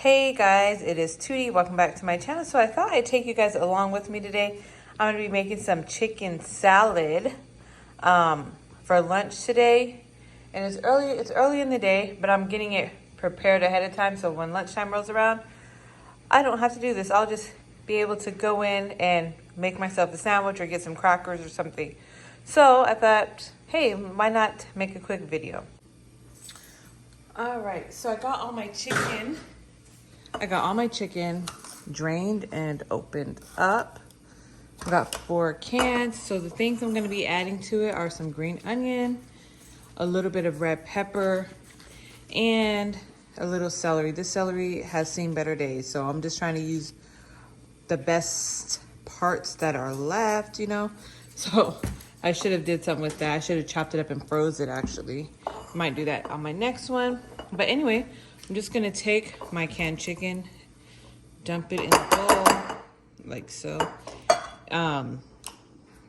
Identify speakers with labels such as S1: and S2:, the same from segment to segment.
S1: Hey guys, it is Tootie. Welcome back to my channel. So I thought I'd take you guys along with me today. I'm going to be making some chicken salad for lunch today. And it's early in the day, but I'm getting it prepared ahead of time so when lunchtime rolls around, I don't have to do this. I'll just be able to go in and make myself a sandwich or get some crackers or something. So I thought, hey, why not make a quick video? All right, so I got all my chicken drained and opened up. I got 4 cans. So the things I'm gonna be adding to it are some green onion, a little bit of red pepper, and a little celery. This celery has seen better days, so I'm just trying to use the best parts that are left, you know? So I should have did something with that. I should have chopped it up and froze it actually. Might do that on my next one. But anyway, I'm just gonna take my canned chicken, dump it in the bowl, like so.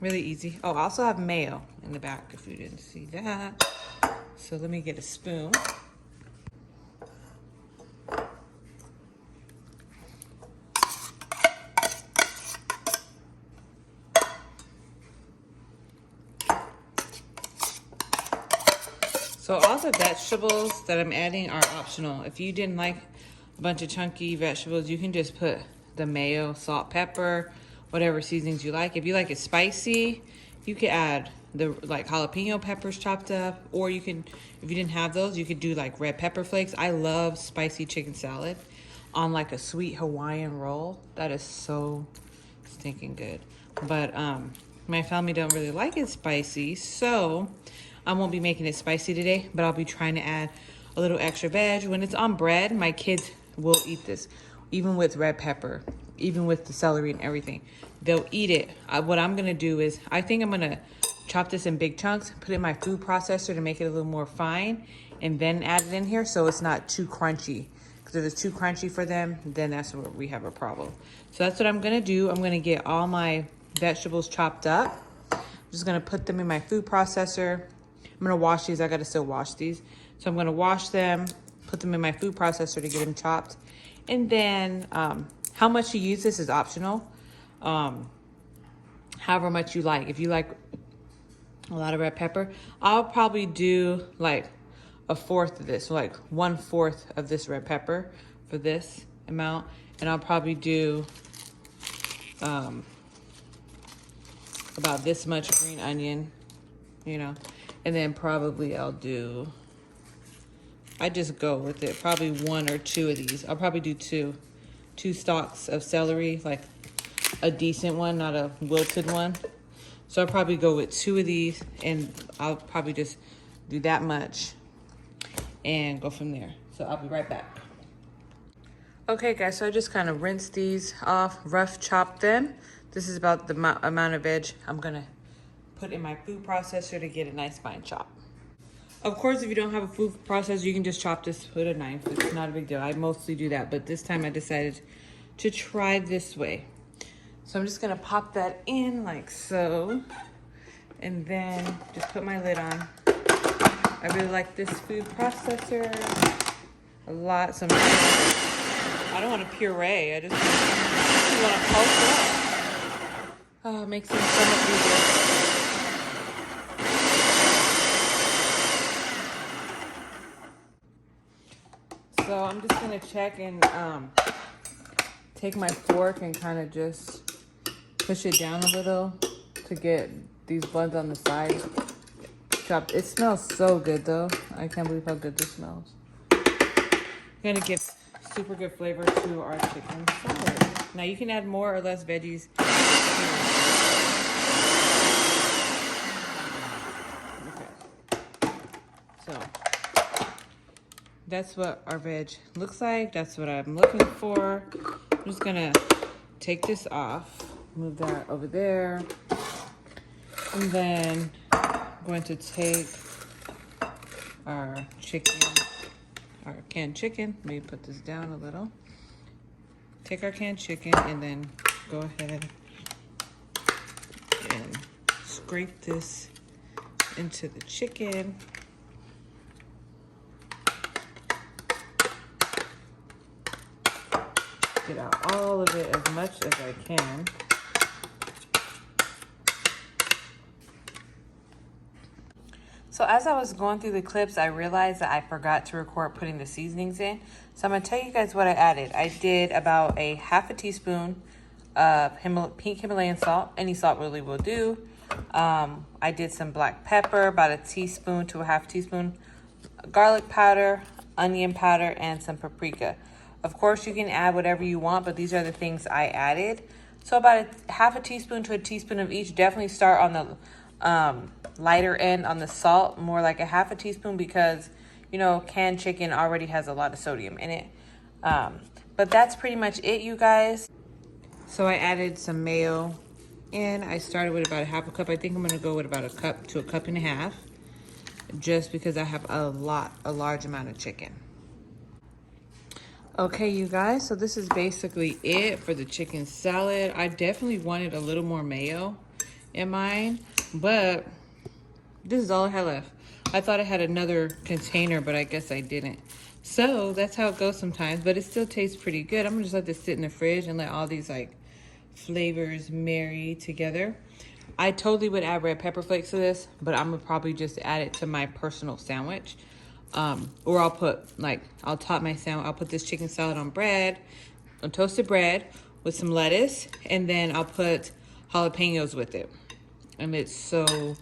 S1: Really easy. Oh, I also have mayo in the back if you didn't see that. So let me get a spoon. So all the vegetables that I'm adding are optional. If you didn't like a bunch of chunky vegetables, you can just put the mayo, salt, pepper, whatever seasonings you like. If you like it spicy, you could add the like jalapeno peppers chopped up, or you can, if you didn't have those, you could do like red pepper flakes. I love spicy chicken salad on like a sweet Hawaiian roll. That is so stinking good. But my family don't really like it spicy, so I won't be making it spicy today, but I'll be trying to add a little extra veg. When it's on bread, my kids will eat this, even with red pepper, even with the celery and everything. They'll eat it. What I'm gonna do is, I think I'm gonna chop this in big chunks, put it in my food processor to make it a little more fine, and then add it in here so it's not too crunchy. Because if it's too crunchy for them, then that's where we have a problem. So that's what I'm gonna do. I'm gonna get all my vegetables chopped up. I'm just gonna put them in my food processor. I'm gonna wash these. I gotta still wash these. So I'm gonna wash them, put them in my food processor to get them chopped. And then how much you use this is optional. However much you like. If you like a lot of red pepper, I'll probably do like 1/4 of this, so like 1/4 of this red pepper for this amount. And I'll probably do about this much green onion, you know. And then probably I'll do, I just go with it, probably 1 or 2 of these. I'll probably do 2 stalks of celery, like a decent one, not a wilted one. So I'll probably go with 2 of these, and I'll probably just do that much and go from there. So I'll be right back. Okay guys, so I just kind of rinsed these off, rough chopped them. This is about the amount of veg I'm gonna put in my food processor to get a nice fine chop. Of course, if you don't have a food processor, you can just chop this with a knife. It's not a big deal. I mostly do that, but this time I decided to try this way. So I'm just gonna pop that in like so, and then just put my lid on. I really like this food processor a lot. So I don't want to puree. I just want to pulse it up. Oh, it makes it so much easier. So I'm just gonna check and take my fork and kind of just push it down a little to get these buns on the side chopped. It smells so good though. I can't believe how good this smells. Gonna give super good flavor to our chicken salad. Now you can add more or less veggies. Okay. So that's what our veg looks like. That's what I'm looking for. I'm just gonna take this off, move that over there. And then I'm going to take our chicken, our canned chicken. Maybe put this down a little. Take our canned chicken and then go ahead and scrape this into the chicken. get out all of it as much as I can. So as I was going through the clips, I realized that I forgot to record putting the seasonings in. So I'm going to tell you guys what I added. I did about a half a teaspoon of pink Himalayan salt. Any salt really will do. I did some black pepper, about a teaspoon to a half teaspoon, garlic powder, onion powder, and some paprika. Of course, you can add whatever you want, but these are the things I added. So about a half a teaspoon to a teaspoon of each. Definitely start on the lighter end on the salt, more like a half a teaspoon, because you know canned chicken already has a lot of sodium in it. But that's pretty much it, you guys. So I added some mayo in. I started with about a half a cup. I think I'm gonna go with about a cup to a cup and a half, just because I have a large amount of chicken. Okay, you guys, so this is basically it for the chicken salad. I definitely wanted a little more mayo in mine, but this is all I had left. I thought I had another container, but I guess I didn't. So that's how it goes sometimes, but it still tastes pretty good. I'm gonna just let this sit in the fridge and let all these like flavors marry together. I totally would add red pepper flakes to this, but I'm gonna probably just add it to my personal sandwich. Or I'll put like, I'll top my sandwich, I'll put this chicken salad on bread, on toasted bread with some lettuce, and then I'll put jalapenos with it. And it's so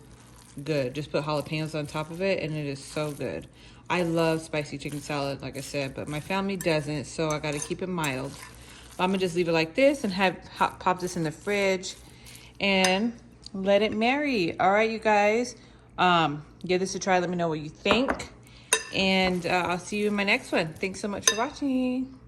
S1: good. Just put jalapenos on top of it and it is so good. I love spicy chicken salad, like I said, but my family doesn't, so I gotta keep it mild. But I'm gonna just leave it like this and pop this in the fridge and let it marry. All right, you guys, give this a try. Let me know what you think, and I'll see you in my next one. Thanks so much for watching.